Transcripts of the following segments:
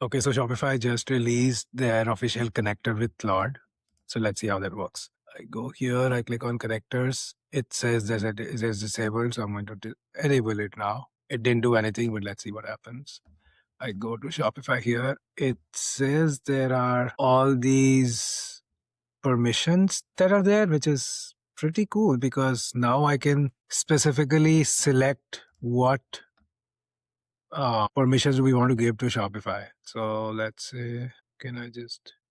Okay, so Shopify just released their official connector with Claude. So let's see how that works. I go here, I click on connectors. It says that it is disabled, so I'm going to enable it now. It didn't do anything, but let's see what happens. I go to Shopify here. It says there are all these permissions that are there, which is pretty cool because now I can specifically select what permissions do we want to give to Shopify. So let's say,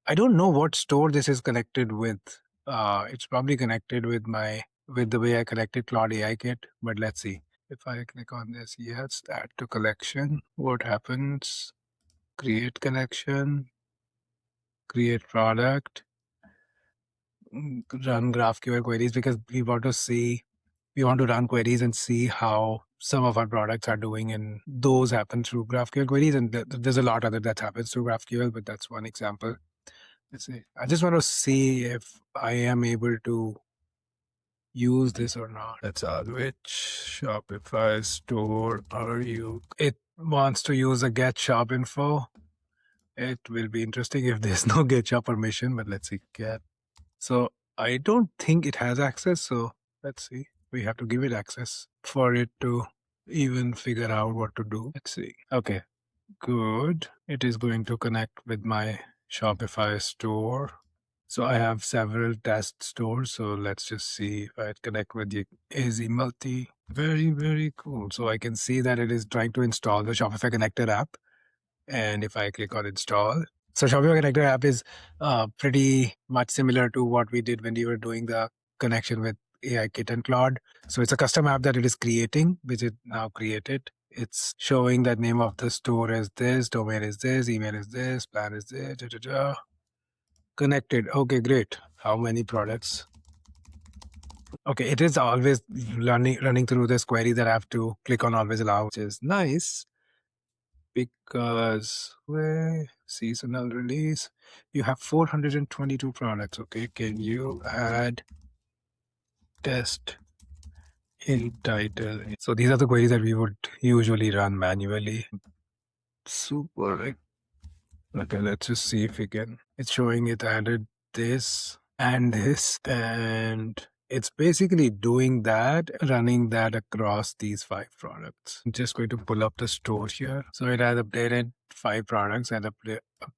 I don't know what store this is connected with. It's probably connected with the way I connected Claude AI Kit, but let's see. If I click on this, yes, add to collection, what happens? Create connection, create product, run GraphQL queries, because we want to run queries and see how some of our products are doing, and those happen through GraphQL queries, and there's a lot other that happens through GraphQL, but that's one example. Let's see. I just want to see if I am able to use this or not. Let's add which Shopify store are you? It wants to use a get shop info. It will be interesting if there's no get shop permission, but let's see. Get. So I don't think it has access, so let's see. We have to give it access for it to even figure out what to do. Let's see. Okay, good. It is going to connect with my Shopify store. So I have several test stores. So let's just see if I connect with the AZ Multi. Very, very cool. So I can see that it is trying to install the Shopify Connector app. And if I click on install, so Shopify Connector app is pretty much similar to what we did when we were doing the connection with AI Kit and Claude. So it's a custom app that it is creating, which it now created. It's showing that name of the store is this, domain is this, email is this, plan is this, Connected. Okay, great. How many products? Okay, it is always running through this query that I have to click on always allow, which is nice. Because seasonal release, you have 422 products. Okay, can you add test in title? So these are the queries that we would usually run manually. Super. Okay, let's just see if we can. It's showing it added this and this, and it's basically doing that, running that across these 5 products. I'm just going to pull up the store here. So it has updated 5 products and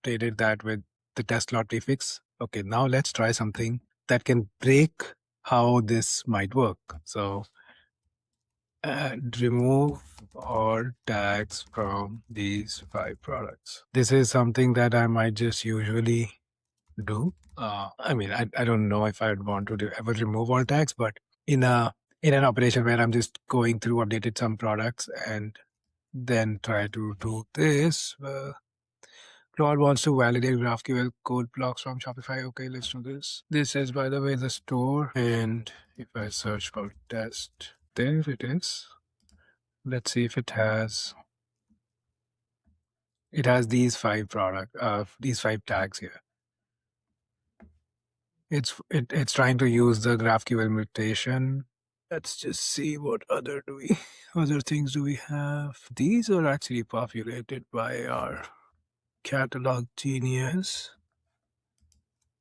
updated that with the test lot prefix. Okay, now let's try something that can break how this might work. So remove all tags from these 5 products. This is something that I might just usually do. I mean, I don't know if I'd want to ever remove all tags, but in an operation where I'm just going through updated some products and then try to do this, Claude wants to validate GraphQL code blocks from Shopify. Okay, let's do this. This is, by the way, the store. And if I search for test, there it is. Let's see if it has these 5 these 5 tags here. It's trying to use the GraphQL mutation. Let's just see what other things do we have. These are actually populated by our catalog genius.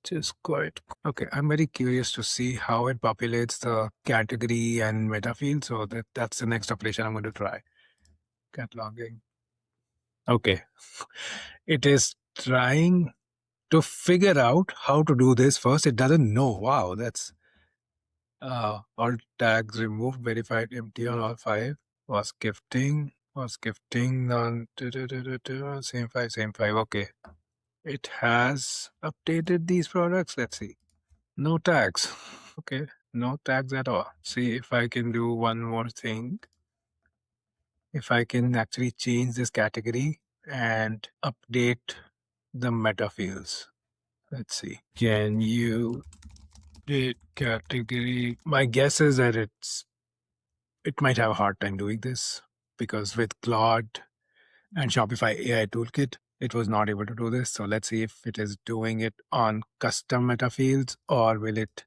Just quite okay. I'm very curious to see how it populates the category and metafield. So that's the next operation I'm going to try. Cataloging. Okay. It is trying to figure out how to do this first. It doesn't know. Wow, that's all tags removed, verified empty on all 5. Was gifting on same 5. Okay. It has updated these products. Let's see. No tags. Okay. No tags at all. See if I can do one more thing. If I can actually change this category and update the metafields. Let's see. Can you update category? My guess is that it might have a hard time doing this because with Claude and Shopify AI Toolkit, it was not able to do this. So let's see if it is doing it on custom metafields or will it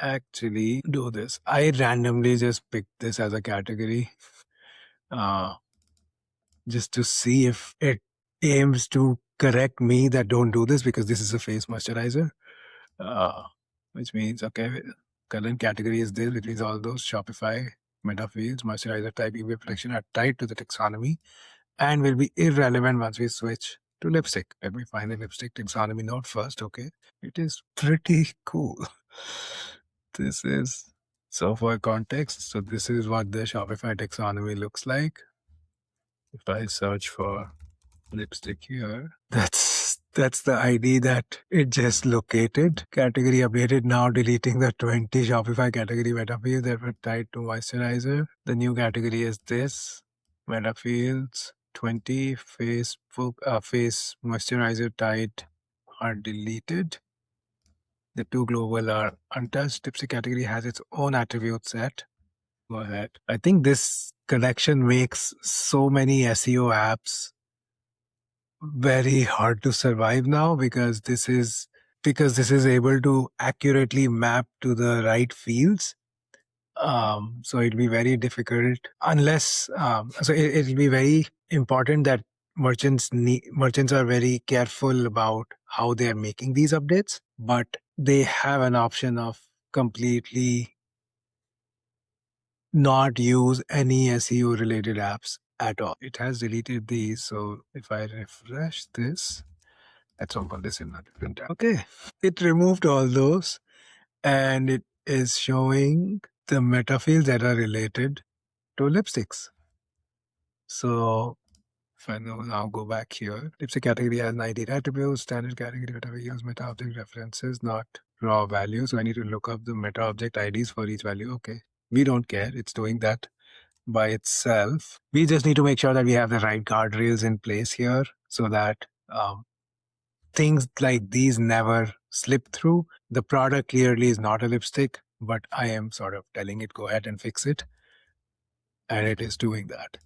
actually do this. I randomly just picked this as a category just to see if it aims to correct me that don't do this because this is a face moisturizer, which means, okay, current category is this, which means all those Shopify metafields, moisturizer type UV protection are tied to the taxonomy and will be irrelevant once we switch to lipstick. Let me find the lipstick taxonomy note first, okay? It is pretty cool. This is, so for context, so this is what the Shopify taxonomy looks like. If I search for lipstick here, that's the ID that it just located. Category updated, now deleting the 20 Shopify category metafields that were tied to moisturizer. The new category is this, metafields. 20 face moisturizer tied are deleted. The two global are untouched. Lipstick category has its own attribute set. Go ahead. I think this collection makes so many SEO apps very hard to survive now because this is able to accurately map to the right fields. So it'll be very difficult unless it'll be very important that merchants are very careful about how they are making these updates, but they have an option of completely not use any SEO related apps at all. It has deleted these, so if I refresh this, let's open this in a different tab. Okay, it removed all those and it is showing the metafields that are related to lipsticks. So if I now go back here, lipstick category has 19 attributes, standard category, whatever use meta object references, not raw values. So I need to look up the meta object IDs for each value. Okay, we don't care. It's doing that by itself. We just need to make sure that we have the right guardrails in place here so that things like these never slip through. The product clearly is not a lipstick, but I am sort of telling it, go ahead and fix it. And it is doing that.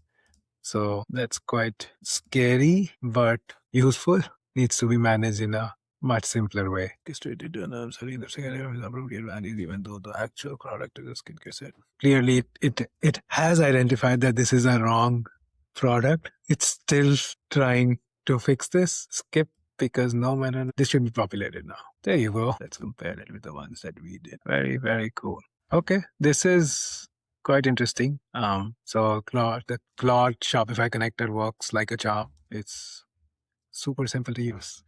So that's quite scary, but useful. Needs to be managed in a much simpler way. Restricted to appropriate values, even though the actual product is a skincare set. Clearly, it has identified that this is a wrong product. It's still trying to fix this. Skip, because no matter, this should be populated now. There you go. Let's compare it with the ones that we did. Very, very cool. Okay, this is quite interesting. So the Claude Shopify connector works like a charm. It's super simple to use.